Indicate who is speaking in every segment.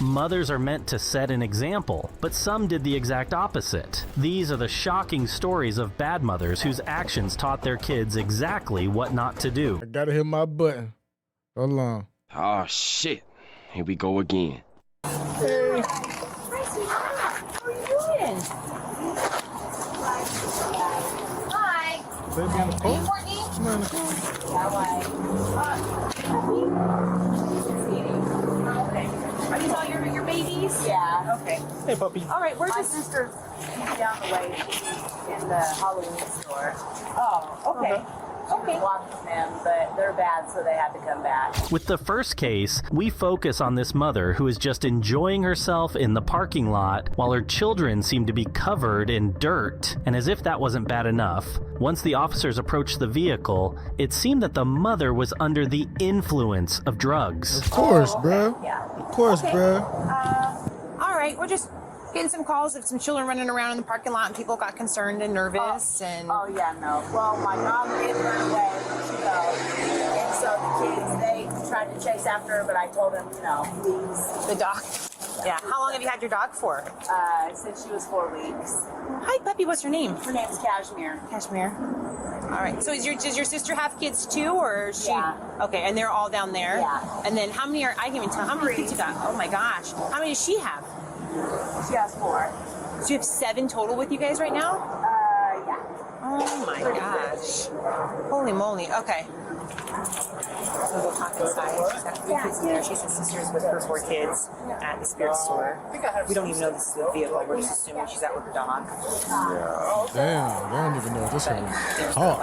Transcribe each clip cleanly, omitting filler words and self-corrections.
Speaker 1: Mothers are meant to set an example, but some did the exact opposite. These are the shocking stories of bad mothers whose actions taught their kids exactly what not to do.
Speaker 2: I gotta hit my button. Hold on.
Speaker 3: Oh, shit. Here we go again.
Speaker 2: Hey.
Speaker 4: Hi, sweetheart. How are you doing? Hi.
Speaker 2: Baby on the
Speaker 4: Are
Speaker 2: coat?
Speaker 4: you Courtney?
Speaker 2: Come on, the coat.
Speaker 4: Yeah, why? Okay. Are these all your babies? Yeah. Okay.
Speaker 2: Hey, puppy.
Speaker 4: All right, where's
Speaker 5: My
Speaker 4: your
Speaker 5: sister, she's down the way. She's in the Halloween store.
Speaker 4: Oh, okay.
Speaker 5: She was watching them, but they're bad, so they had to come back.
Speaker 1: With the first case, we focus on this mother who is just enjoying herself in the parking lot while her children seem to be covered in dirt. And as if that wasn't bad enough, once the officers approached the vehicle, it seemed that the mother was under the influence of drugs.
Speaker 2: Of course, bro.
Speaker 5: Yeah.
Speaker 2: Of course,
Speaker 4: Okay.
Speaker 2: bro.
Speaker 4: All right, we're just getting some calls of some children running around in the parking lot, and people got concerned and nervous.
Speaker 5: Oh, yeah, no. Well, my dog did run away when she go. And so the kids, they tried to chase after her, but I told them, please.
Speaker 4: The dog. Yeah. How long have you had your dog for?
Speaker 5: Since she was 4 weeks.
Speaker 4: Hi, puppy. What's your name?
Speaker 5: Her name's Cashmere.
Speaker 4: Kashmir. All right. So does your sister have kids too, or is she?
Speaker 5: Yeah.
Speaker 4: Okay, and they're all down there.
Speaker 5: Yeah.
Speaker 4: And then how many are? I can't even tell. How many kids you got? Oh my gosh. How many does she have?
Speaker 5: She has 4.
Speaker 4: So you have 7 total with you guys right now?
Speaker 5: Yeah.
Speaker 4: Oh my gosh. Holy moly. Okay. So we'll talk inside. She's got 3 kids in there. She says sisters with her 4 kids at the spirit store. We don't even know this is the vehicle. We're just assuming she's out with her dog.
Speaker 2: Damn, I don't even know if this one.
Speaker 4: There's
Speaker 2: Oh.
Speaker 4: no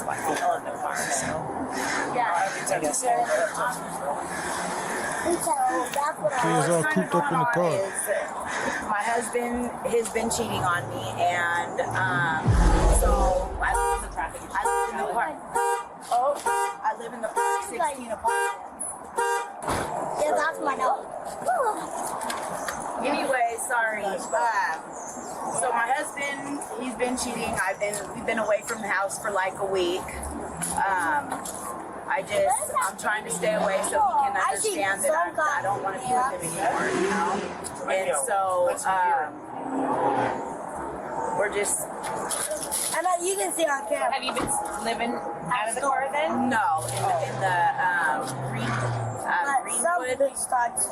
Speaker 4: black people in the car, so.
Speaker 5: Yeah.
Speaker 4: I guess.
Speaker 2: Kids all cooped up in the car.
Speaker 5: My husband has been cheating on me, and so I live in the park. Oh, I live in the park 16 apartments.
Speaker 6: Yeah, that's my dog.
Speaker 5: Anyway, sorry. So my husband, he's been cheating. We've been away from the house for like a week. I'm trying to stay away so he can understand that I don't want to be with him anymore, And so, we're just...
Speaker 6: I know you can see on camera.
Speaker 4: Have you been living out of the car then?
Speaker 5: No, in the Greenwood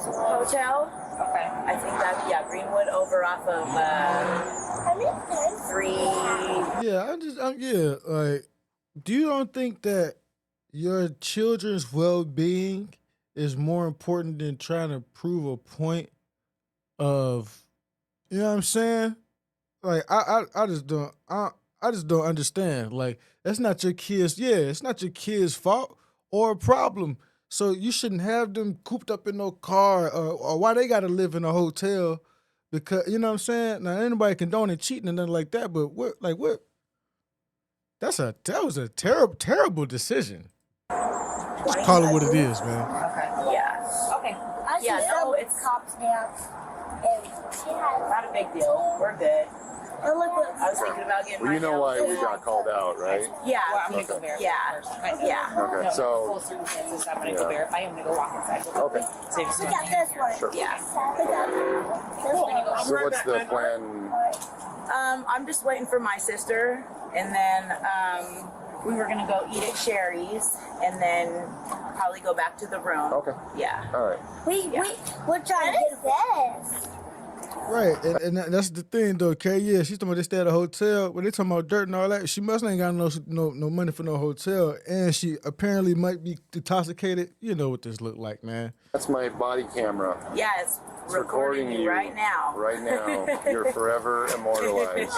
Speaker 5: Hotel.
Speaker 4: Okay.
Speaker 5: I think that, Greenwood over off of 3...
Speaker 2: Yeah, like, do you don't think that your children's well-being is more important than trying to prove a point of, you know what I'm saying? Like, I just don't understand. Like, that's not your kids. Yeah, it's not your kids' fault or a problem. So you shouldn't have them cooped up in no car or why they got to live in a hotel because, you know what I'm saying? Now, anybody condoning cheating and nothing like that, but what? That was a terrible decision. Just call it what it is, man.
Speaker 5: Okay. Yeah.
Speaker 4: Okay.
Speaker 5: It's
Speaker 6: cops dance. And she had
Speaker 5: not a big deal. We're good.
Speaker 6: oh, look what
Speaker 5: I was thinking about getting
Speaker 7: Well, you know why we got called out, right?
Speaker 5: Yeah.
Speaker 4: Well, I'm gonna go verify
Speaker 5: Yeah.
Speaker 4: first. Right?
Speaker 5: Yeah.
Speaker 7: Okay,
Speaker 4: Full
Speaker 7: so,
Speaker 4: circumstances. I'm gonna go verify. I'm gonna go walk inside.
Speaker 7: okay.
Speaker 4: Save you some
Speaker 6: look at
Speaker 4: money.
Speaker 6: this one.
Speaker 7: Sure.
Speaker 5: Yeah.
Speaker 6: Look at this one.
Speaker 7: So what's the plan?
Speaker 5: I'm just waiting for my sister, and then we were gonna go eat at Sherry's, and then probably go back to the room.
Speaker 7: Okay.
Speaker 5: Yeah.
Speaker 7: All right.
Speaker 6: Wait, we're trying to get this.
Speaker 2: Right, and that's the thing, though, Kay. Yeah, she's talking about they stay at a hotel. When they talking about dirt and all that, she must ain't got no money for no hotel, and she apparently might be intoxicated. You know what this look like, man.
Speaker 7: That's my body camera.
Speaker 5: Yeah, it's
Speaker 7: It's
Speaker 5: recording you right now.
Speaker 7: Right now. You're forever immortalized.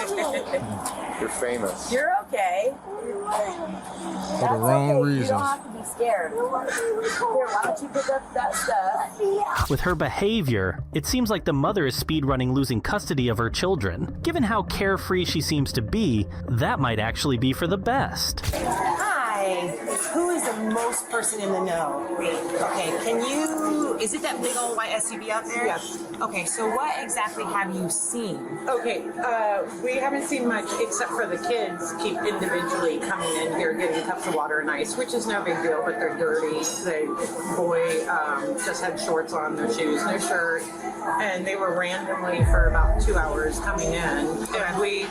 Speaker 7: You're famous.
Speaker 5: You're okay.
Speaker 2: For the wrong
Speaker 5: You
Speaker 2: reasons.
Speaker 5: don't have to be scared. Here, why don't you pick up that stuff?
Speaker 1: With her behavior, it seems like the mother is speedrunning losing custody of her children. Given how carefree she seems to be, that might actually be for the best.
Speaker 4: Hi. Who is the most person in the know? Okay. Can you Is it that big old white SUV out there?
Speaker 8: Yes.
Speaker 4: Okay, so what exactly have you seen?
Speaker 8: Okay, we haven't seen much except for the kids keep individually coming in here getting cups of water and ice, which is no big deal, but they're dirty. The boy just had shorts on, no shoes, no shirt, and they were randomly for about 2 hours coming in. And we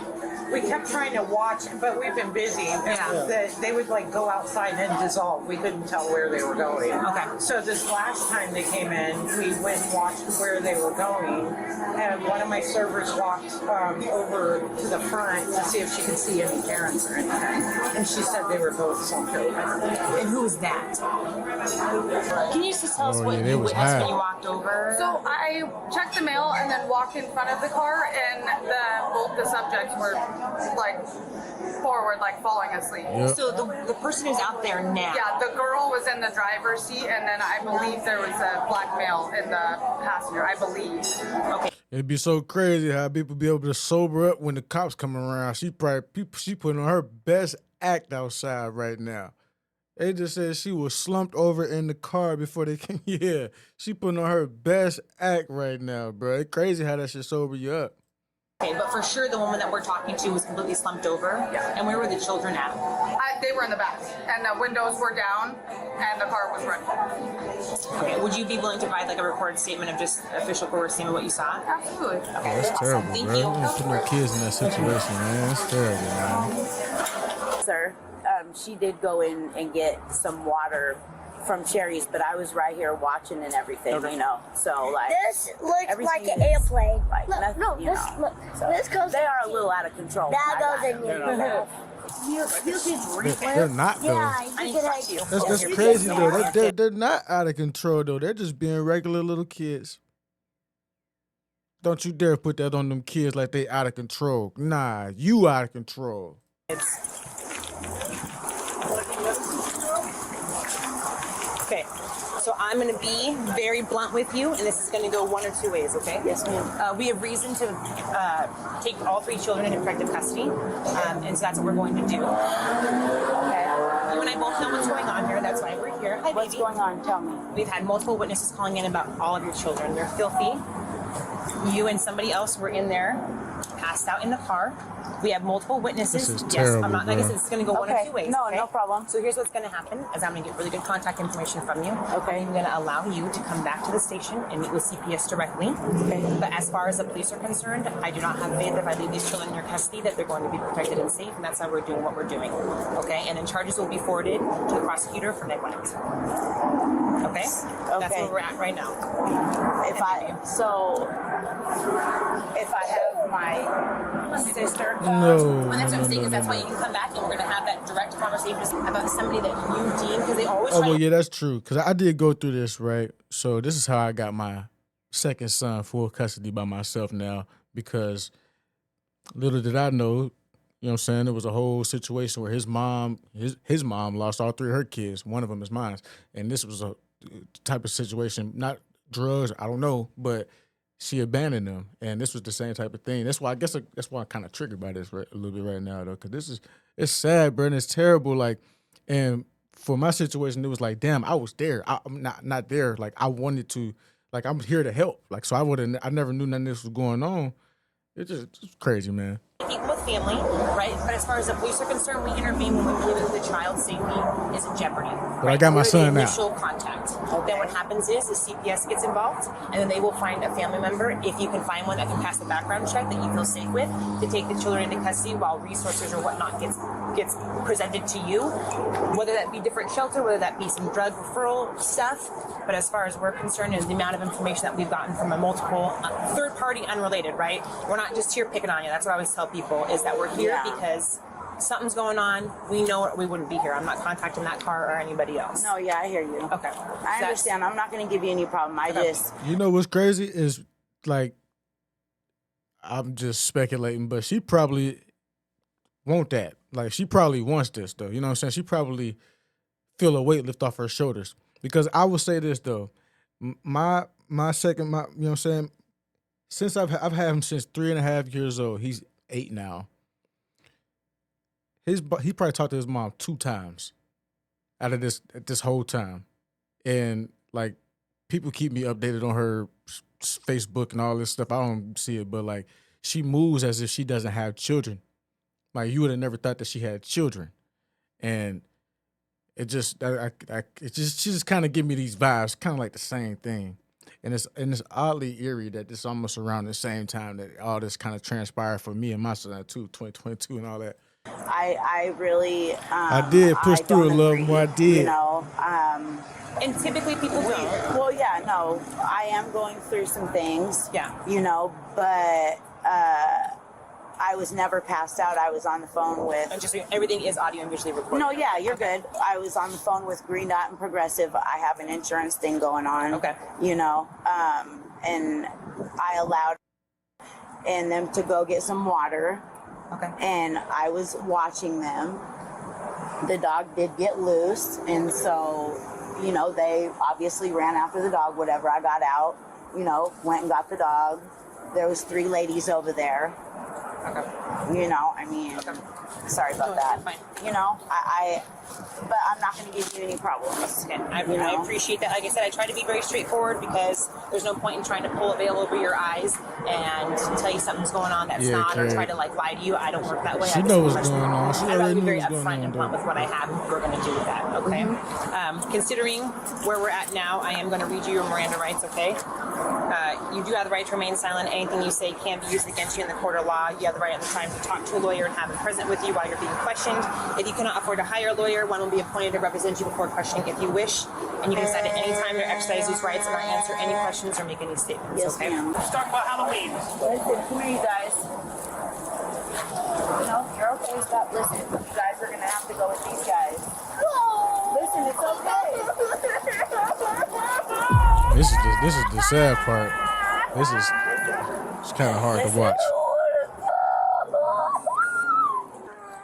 Speaker 8: kept trying to watch, but we've been busy.
Speaker 4: Yeah.
Speaker 8: They would like go outside and dissolve. We couldn't tell where they were going.
Speaker 4: Okay.
Speaker 8: So this last time they came in, we went and watched where they were going, and one of my servers walked over to the front to see if she could see any parents or anything, and she said they were both slumped over.
Speaker 4: And who was that? Can you just tell us what
Speaker 2: yeah,
Speaker 4: you
Speaker 2: it was
Speaker 4: witnessed when
Speaker 2: high.
Speaker 4: you walked over?
Speaker 9: So I checked the mail and then walked in front of the car, and both the subjects were like forward, like falling asleep.
Speaker 4: So the person who's out there now.
Speaker 9: Yeah, the girl was in the driver's seat, and then I believe there was a black male in the passenger. I believe.
Speaker 4: Okay.
Speaker 2: It'd be so crazy how people be able to sober up when the cops come around. She putting on her best act outside right now. They just said she was slumped over in the car before they came. Yeah, she putting on her best act right now, bro. It's crazy how that shit sober you up.
Speaker 4: Okay, but for sure the woman that we're talking to was completely slumped over.
Speaker 9: Yeah.
Speaker 4: And where were the children at?
Speaker 9: They were in the back, and the windows were down, and the car was running.
Speaker 4: Okay, would you be willing to provide like a recorded statement of just official coerced statement of what you saw?
Speaker 9: Absolutely.
Speaker 4: Okay,
Speaker 2: That's
Speaker 4: awesome.
Speaker 2: terrible,
Speaker 4: Thank
Speaker 2: bro.
Speaker 4: you.
Speaker 2: Don't put no kids in that situation, man. That's terrible, man.
Speaker 5: Sir, she did go in and get some water from Cherry's, but I was right here watching and everything, you know. So like
Speaker 6: This looks like
Speaker 5: everything
Speaker 6: an
Speaker 5: is,
Speaker 6: airplane.
Speaker 5: like,
Speaker 6: Look,
Speaker 5: nothing,
Speaker 6: no,
Speaker 5: you
Speaker 6: this
Speaker 5: know.
Speaker 6: look.
Speaker 5: So
Speaker 6: This goes.
Speaker 5: they are a little out of control.
Speaker 6: That
Speaker 5: I got
Speaker 6: goes in
Speaker 5: it.
Speaker 6: your mouth. You
Speaker 2: They're not, though.
Speaker 6: Yeah,
Speaker 4: I
Speaker 6: you
Speaker 4: need to
Speaker 6: can
Speaker 4: talk to you.
Speaker 2: That's crazy, though. They're not out of control, though. They're just being regular little kids. Don't you dare put that on them kids like they out of control. Nah, you out of control.
Speaker 4: Okay, so I'm going to be very blunt with you, and this is going to go one or two ways, okay?
Speaker 5: Yes, ma'am.
Speaker 4: We have reason to take all three children into protective custody, and so that's what we're going to do. Okay. You and I both know what's going on here. That's why we're here. Hi,
Speaker 5: What's
Speaker 4: baby.
Speaker 5: going on? Tell me.
Speaker 4: We've had multiple witnesses calling in about all of your children. They're filthy. You and somebody else were in there, passed out in the car. We have multiple witnesses.
Speaker 2: This is
Speaker 4: Yes,
Speaker 2: terrible,
Speaker 4: I'm not. Like I
Speaker 2: bro.
Speaker 4: said, it's going to go one or
Speaker 5: Okay.
Speaker 4: two ways.
Speaker 5: No,
Speaker 4: okay?
Speaker 5: no problem.
Speaker 4: So here's what's going to happen: is I'm going to get really good contact information from you.
Speaker 5: Okay.
Speaker 4: I'm going to allow you to come back to the station and meet with CPS directly.
Speaker 5: Okay.
Speaker 4: But as far as the police are concerned, I do not have faith if I leave these children in your custody that they're going to be protected and safe, and that's why we're doing what we're doing. Okay. And then charges will be forwarded to the prosecutor for negligence. Okay. That's
Speaker 5: Okay.
Speaker 4: where we're at right now.
Speaker 5: If I have my sister,
Speaker 2: No.
Speaker 4: Well, that's what I'm saying.
Speaker 2: no,
Speaker 4: Is that's
Speaker 2: no,
Speaker 4: why you can come back and we're going to have that direct conversation about somebody that you deem, because they always
Speaker 2: Oh,
Speaker 4: try
Speaker 2: well,
Speaker 4: to
Speaker 2: yeah, that's true. Because I did go through this, right? So this is how I got my second son full custody by myself now, because little did I know, you know what I'm saying, there was a whole situation where his mom lost all three of her kids. One of them is mine. And this was a type of situation, not drugs, I don't know, but she abandoned them. And this was the same type of thing. That's why I'm kind of triggered by this a little bit right now, though, because it's sad, bro, and it's terrible. Like, and for my situation, it was like, damn, I was there. I'm not there. Like, I wanted to, like, I'm here to help. Like, so I never knew none of this was going on. It's crazy, man.
Speaker 4: people with family, right? But as far as the police are concerned, we intervene when we believe that the child's safety is in jeopardy.
Speaker 2: But I got my
Speaker 4: We're
Speaker 2: son
Speaker 4: the
Speaker 2: now.
Speaker 4: initial contact. Then what happens is the CPS gets involved, and then they will find a family member, if you can find one that can pass the background check that you feel safe with, to take the children into custody while resources or whatnot gets presented to you, whether that be different shelter, whether that be some drug referral stuff. But as far as we're concerned, and the amount of information that we've gotten from a multiple third party unrelated, right? We're not just here picking on you. That's what I always tell people, is that we're here because something's going on. We know we wouldn't be here. I'm not contacting that car or anybody else.
Speaker 5: No, yeah, I hear you.
Speaker 4: Okay.
Speaker 5: I understand. I'm not going to give you any problem. I just...
Speaker 2: You know what's crazy is, like, I'm just speculating, but she probably want that. Like, she probably wants this, though. You know what I'm saying? She probably feel a weight lift off her shoulders. Because I will say this, though. My second, you know what I'm saying? Since I've had him since 3.5 years old. He's 8 now. He probably talked to his mom 2 times out of this whole time. And, like, people keep me updated on her Facebook and all this stuff. I don't see it, but like she moves as if she doesn't have children. Like you would have never thought that she had children, and it just, she just kind of give me these vibes, kind of like the same thing, and it's oddly eerie that this almost around the same time that all this kind of transpired for me and my son too, 2022 and all that.
Speaker 5: I really.
Speaker 2: I did push through a little more. I did.
Speaker 5: You know.
Speaker 4: And typically people don't.
Speaker 5: Well, yeah, no, I am going through some things.
Speaker 4: Yeah.
Speaker 5: You know, but I was never passed out. I was on the phone with.
Speaker 4: And just everything is audio and visually recorded.
Speaker 5: No, yeah, you're good. I was on the phone with Green Dot and Progressive. I have an insurance thing going on.
Speaker 4: Okay.
Speaker 5: You know, and I allowed them to go get some water.
Speaker 4: Okay.
Speaker 5: And I was watching them. The dog did get loose, and so, you know, they obviously ran after the dog. Whatever. I got out, you know, went and got the dog. There was 3 ladies over there.
Speaker 4: Okay.
Speaker 5: You know, I mean, sorry about that.
Speaker 4: Fine.
Speaker 5: You know, but I'm not going to give you any problems.
Speaker 4: Okay. I appreciate that. Like I said, I try to be very straightforward because there's no point in trying to pull a veil over your eyes and tell you something's going on that's not, or try to like lie to you. I don't work that way.
Speaker 2: She knows what's going on.
Speaker 4: I'd rather be very upfront and blunt with what I have and what we're going to do with that. Okay. Considering where we're at now, I am going to read you your Miranda rights. Okay. You do have the right to remain silent. Anything you say can be used against you in the court of law. You have the right at the time to talk to a lawyer and have him present with you while you're being questioned. If you cannot afford to hire a lawyer, one will be appointed to represent you before questioning if you wish. And you can decide at any time to exercise these rights and not answer any questions or make any statements.
Speaker 5: Yes,
Speaker 4: okay?
Speaker 5: ma'am.
Speaker 4: Let's talk about Halloween.
Speaker 5: Listen, come here, you guys. No, you're okay. Stop. Listen, you guys are going to have to go with these guys. Listen, it's okay.
Speaker 2: This is the sad part. It's kind of hard to watch.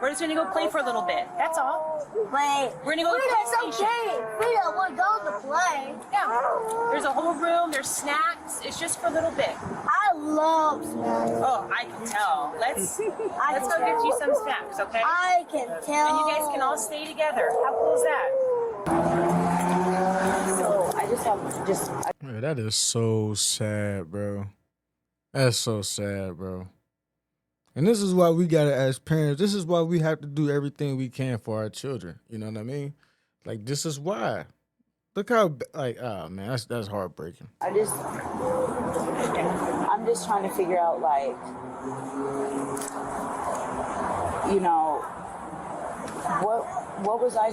Speaker 4: We're just going to go play for a little bit. That's all.
Speaker 6: Play.
Speaker 4: We're going to go to the
Speaker 6: That's
Speaker 4: PlayStation.
Speaker 6: okay. We don't want to go to play.
Speaker 4: Yeah. There's a whole room. There's snacks. It's just for a little bit.
Speaker 6: I love snacks.
Speaker 4: Oh, I can tell. Let's go get you some snacks, okay?
Speaker 6: I can tell.
Speaker 4: And you guys can all stay together. How cool is that?
Speaker 5: So I just have
Speaker 2: Man, that is so sad, bro. That's so sad, bro. And this is why we gotta, as parents, this is why we have to do everything we can for our children. You know what I mean? Like, this is why. Look how, like, oh man, that's heartbreaking.
Speaker 5: I'm just trying to figure out, like, you know, what was I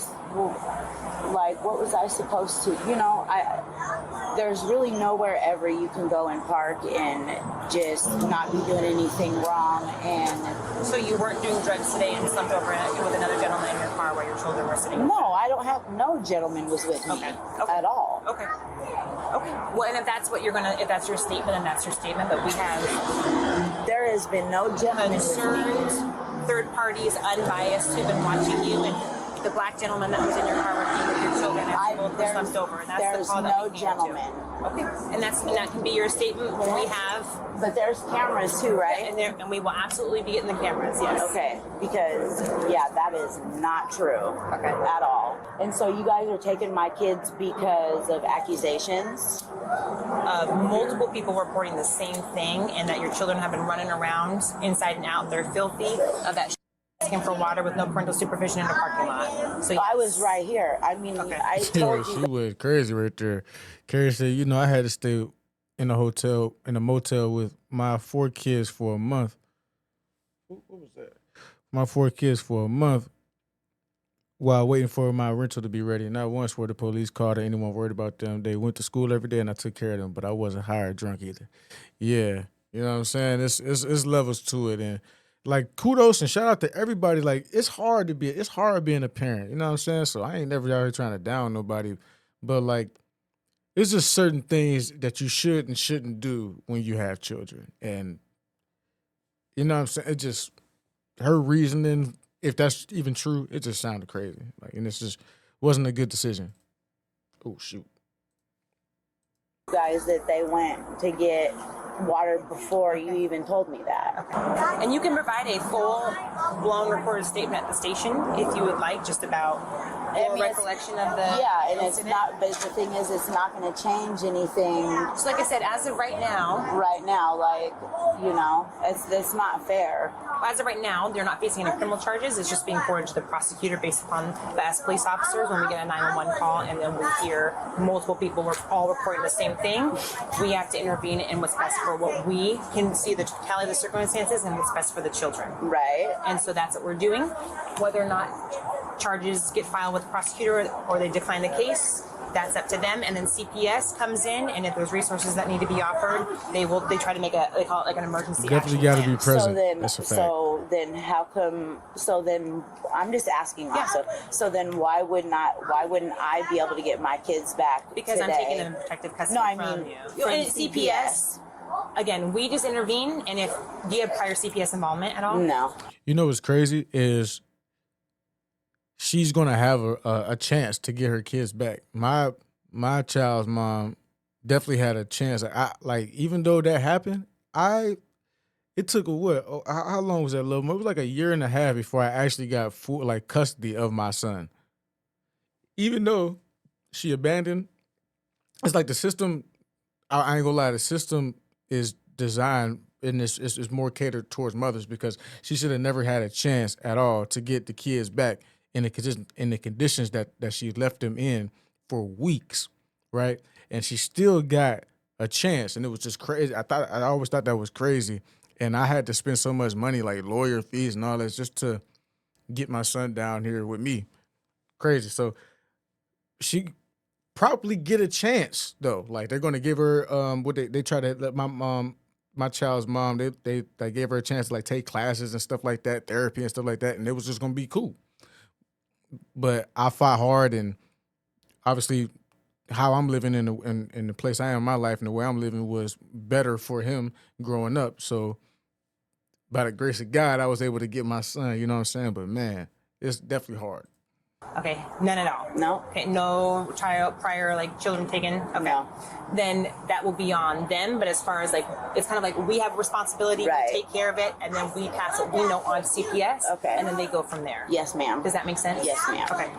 Speaker 5: supposed to, you know, there's really nowhere ever you can go and park and just not be doing anything wrong. And
Speaker 4: so you weren't doing drugs today and slumped over with another gentleman in your car while your children were sitting?
Speaker 5: No, I don't have, no gentleman was with me at all.
Speaker 4: Okay. Well, and if that's your statement, then that's your statement, but we have...
Speaker 5: There has been no gentleman
Speaker 4: concerned third parties, unbiased, who've been watching you, and the black gentleman that was in your car working with your children as you both were slumped over, and that's the call that we came to. Okay, and that can be your statement when we have.
Speaker 5: But there's cameras too, right?
Speaker 4: And we will absolutely be getting the cameras. Yes.
Speaker 5: Okay, because that is not true.
Speaker 4: Okay.
Speaker 5: At all. And so you guys are taking my kids because of accusations.
Speaker 4: Multiple people reporting the same thing, and that your children have been running around inside and out. They're filthy. That asking for water with no parental supervision in the parking lot. So yes.
Speaker 5: I was right here. I mean, I told you.
Speaker 2: She was crazy right there. Carrie said, you know, I had to stay in a motel with my 4 kids for a month. What was that? My 4 kids for a month while waiting for my rental to be ready. Not once were the police called or anyone worried about them. They went to school every day and I took care of them, but I wasn't high or drunk either. Yeah, you know what I'm saying? It's levels to it, and like, kudos and shout out to everybody. Like, it's hard being a parent. You know what I'm saying? So I ain't never out here trying to down nobody, but like, it's just certain things that you should and shouldn't do when you have children. And you know what I'm saying? It just, her reasoning, if that's even true, it just sounded crazy. Like, and it's just wasn't a good decision. Oh shoot.
Speaker 5: Guys, that they went to get water before you even told me that.
Speaker 4: Okay. And you can provide a full-blown recorded statement at the station if you would like, just about recollection of the
Speaker 5: and it's
Speaker 4: incident?
Speaker 5: not. But the thing is, it's not going to change anything.
Speaker 4: So like I said, as of right now,
Speaker 5: like it's not fair.
Speaker 4: as of right now, they're not facing any criminal charges. It's just being forwarded to the prosecutor based upon the as police officers. When we get a 911 call and then we hear multiple people were all reporting the same thing, we have to intervene in what's best for what we can see the totality of the circumstances and what's best for the children.
Speaker 5: Right.
Speaker 4: And so that's what we're doing. Whether or not charges get filed with the prosecutor or they decline the case, that's up to them. And then CPS comes in, and if there's resources that need to be offered, they try to make they call it like an emergency
Speaker 2: Definitely got to be present.
Speaker 5: That's a fact. So then I'm just asking myself. So then why wouldn't I be able to get my kids back?
Speaker 4: Because
Speaker 5: today?
Speaker 4: I'm taking them in protective custody from you.
Speaker 5: From
Speaker 4: And CPS. Again, we just intervene, and if do you have prior CPS involvement at all?
Speaker 5: No.
Speaker 2: You know what's crazy is she's gonna have a chance to get her kids back. My child's mom definitely had a chance. Even though that happened, it took how long was that, little? It was like a year and a half before I actually got full custody of my son. Even though she abandoned, it's like the system. I ain't gonna lie, the system is designed and it's more catered towards mothers because she should have never had a chance at all to get the kids back in the conditions that she left them in for weeks, right? And she still got a chance, and it was just crazy. I always thought that was crazy, and I had to spend so much money, like lawyer fees and all that, just to get my son down here with me. Crazy. So she probably get a chance though. Like they're gonna give her what they try to let my child's mom. They gave her a chance to take classes and stuff like that, therapy and stuff like that, and it was just gonna be cool. But I fought hard, and obviously how I'm living in the place I am in my life and the way I'm living was better for him growing up. So by the grace of God, I was able to get my son, you know what I'm saying? But man, it's definitely hard.
Speaker 4: Okay, none at all.
Speaker 5: No.
Speaker 4: Okay, no prior children taken. Okay,
Speaker 5: no.
Speaker 4: Then that will be on them. But as far as it's kind of like we have a responsibility to take care of it, and then we pass it. We know on to CPS.
Speaker 5: Okay.
Speaker 4: And then they go from there.
Speaker 5: Yes, ma'am.
Speaker 4: Does that make sense?
Speaker 5: Yes, ma'am.
Speaker 4: Okay.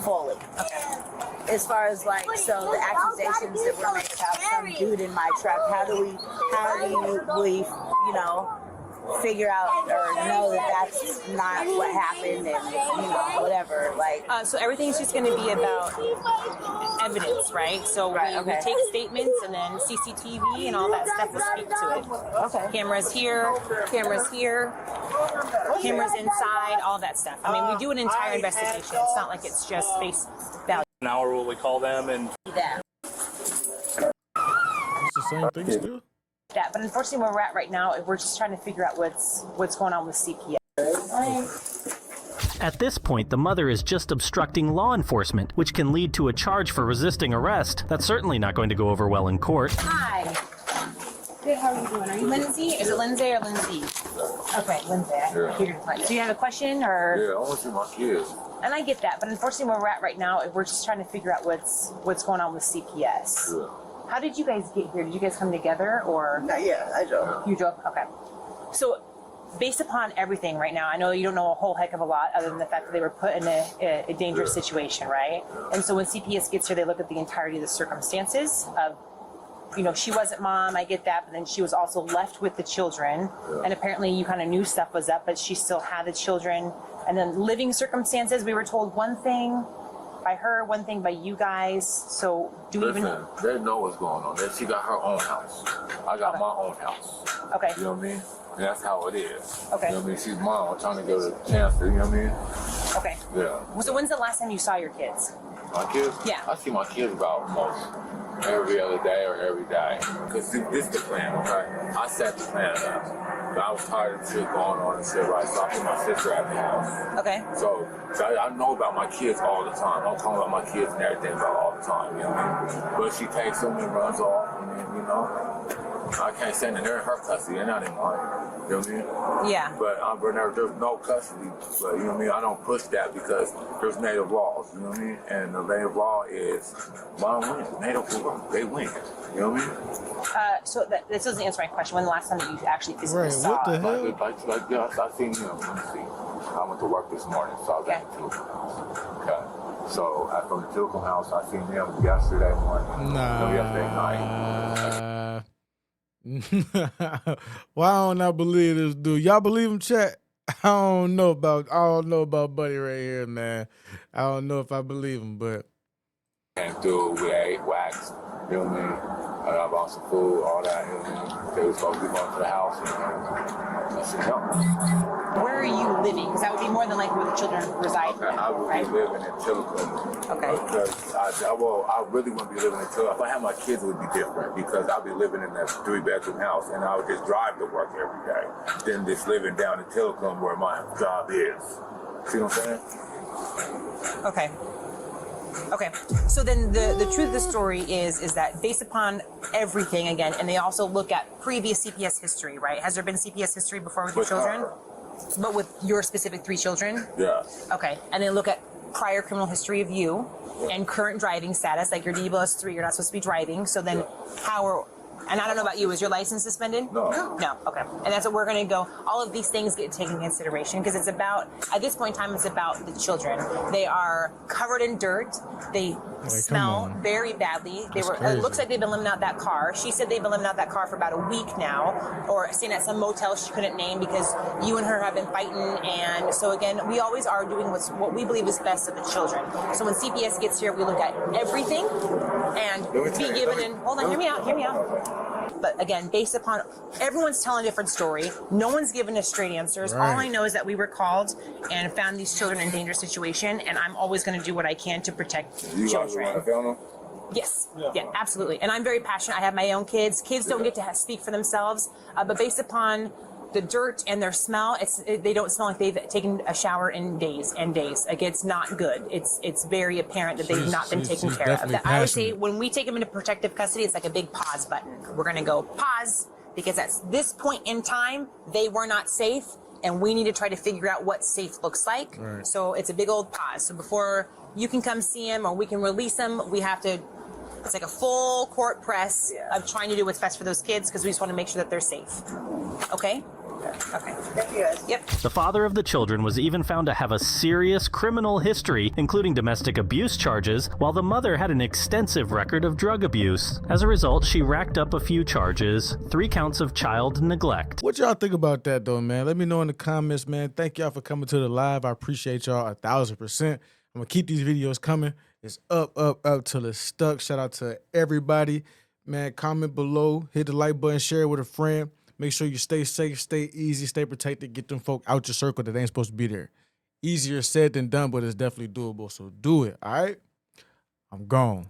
Speaker 5: Fully.
Speaker 4: Okay.
Speaker 5: As far as the accusations that were made about some dude in my truck, how do we figure out or know that that's not what happened and whatever
Speaker 4: so everything's just going to be about evidence, right? So we take statements and then CCTV and all that stuff will speak to it.
Speaker 5: Okay.
Speaker 4: Cameras here, cameras inside, all that stuff. I mean, we do an entire investigation. It's not like it's just face value.
Speaker 10: An hour will we call them and
Speaker 2: It's the same thing still.
Speaker 4: That, but unfortunately, where we're at right now, we're just trying to figure out what's going on with CPS.
Speaker 1: At this point, the mother is just obstructing law enforcement, which can lead to a charge for resisting arrest. That's certainly not going to go over well in court.
Speaker 4: Hi. Good, how are you doing? Are you Lindsay? Is it Lindsay or Lindsay? Okay, Lindsay. Do you have a question or?
Speaker 7: Yeah, I want to see my kids.
Speaker 4: And I get that, but unfortunately, where we're at right now, we're just trying to figure out what's going on with CPS.
Speaker 7: Sure.
Speaker 4: How did you guys get here? Did you guys come together or?
Speaker 5: Yeah, I drove.
Speaker 4: You drove? Okay. So, based upon everything right now, I know you don't know a whole heck of a lot other than the fact that they were put in a dangerous situation, right? And so when CPS gets here, they look at the entirety of the circumstances of, she wasn't mom, I get that, but then she was also left with the children. And apparently you kind of knew stuff was up, but she still had the children. And then living circumstances, we were told one thing by her, one thing by you guys. So
Speaker 7: They know what's going on. She got her own house. I got my own house.
Speaker 4: Okay.
Speaker 7: You know what I mean? And that's how it is.
Speaker 4: Okay.
Speaker 7: You know what I mean? She's mom. I'm trying to give her a chance to, you know what I mean?
Speaker 4: Okay.
Speaker 7: Yeah.
Speaker 4: So when's the last time you saw your kids?
Speaker 7: My kids?
Speaker 4: Yeah.
Speaker 7: I see my kids about almost every other day or every day. Because this is the plan, okay? I set the plan up. But I was tired of shit going on and shit, right? So I put my sister at the house.
Speaker 4: Okay.
Speaker 7: So I know about my kids all the time. I'm talking about my kids and everything about all the time, you know what I mean? But she takes them and runs off, and then, I can't say that they're in her custody. They're not in mine. You know what I mean?
Speaker 4: Yeah.
Speaker 7: But there's no custody. But, you know what I mean? I don't push that because there's native laws. You know what I mean? And the native law is mom wins. Native law, they win. You know what I mean?
Speaker 4: So this doesn't answer my question. When the last time that you actually physically
Speaker 2: Right,
Speaker 4: saw?
Speaker 2: what the hell?
Speaker 7: Like I seen him. Let me see. I went to work this morning, so I was at the Tilcomb house. Okay. So from the Tilcomb house, I seen them yesterday morning. No, yesterday night.
Speaker 2: Why don't I believe this dude? Y'all believe him, chat? I don't know about Buddy right here, man. I don't know if I believe him, but
Speaker 7: Came through, we ate, waxed, you know what I mean? I bought some food, all that, you know what I mean? They was supposed to be going to the house, and I said, no.
Speaker 4: Where are you living? Because that would be more than likely where the children reside.
Speaker 7: Okay, I would
Speaker 4: right?
Speaker 7: be living in Tilcomb.
Speaker 4: Okay.
Speaker 7: Because I really wouldn't be living in Tilcomb. If I had my kids, it would be different because I'd be living in that 3-bedroom house and I would just drive to work every day. Then just living down in Tilcomb where my job is. See what I'm saying?
Speaker 4: Okay. Okay, so then the truth of the story is that based upon everything, again, and they also look at previous CPS history, right? Has there been CPS history before with your children? But with your specific 3 children?
Speaker 7: Yeah.
Speaker 4: Okay, and then look at prior criminal history of you and current driving status, like your DBLS 3, you're not supposed to be driving, so then how are... And I don't know about you, is your license suspended?
Speaker 7: No.
Speaker 4: No, okay. And that's what we're going to go. All of these things get taken into consideration because it's about, at this point in time, it's about the children. They are covered in dirt. They smell very badly. It looks like they've been living out that car. She said they've been living out that car for about a week now, or staying at some motel she couldn't name because you and her have been fighting. And so again, we always are doing what we believe is best of the children. So when CPS gets here, we look at everything and be given in, hold on, hear me out. But again, based upon everyone's telling a different story, no one's given us straight answers.
Speaker 2: Right.
Speaker 4: All I know is that we were called and found these children in a dangerous situation, and I'm always going to do what I can to protect children. Yes, yeah, absolutely. And I'm very passionate. I have my own kids. Kids don't get to speak for themselves, but based upon the dirt and their smell, they don't smell like they've taken a shower in days and days. Like, it's not good. It's very apparent that they've not been taken care of. I would say when we take them into protective custody, it's like a big pause button. We're going to go pause because at this point in time, they were not safe, and we need to try to figure out what safe looks like.
Speaker 2: Right.
Speaker 4: So it's a big old pause. So before you can come see them or we can release them, we have to... It's like a full court press of trying to do what's best for those kids because we just want to make sure that they're safe. Okay? Okay. Thank you guys. Yep.
Speaker 1: The father of the children was even found to have a serious criminal history, including domestic abuse charges, while the mother had an extensive record of drug abuse. As a result, she racked up a few charges, 3 counts of child neglect.
Speaker 2: what y'all think about that though, man? Let me know in the comments, man. Thank y'all for coming to the live. I appreciate y'all 1,000%. I'm gonna keep these videos coming. It's up till it's stuck. Shout out to everybody. Man, comment below, hit the like button, share it with a friend. Make sure you stay safe, stay easy, stay protected. Get them folk out your circle that ain't supposed to be there. Easier said than done, but it's definitely doable. So do it, all right? I'm gone.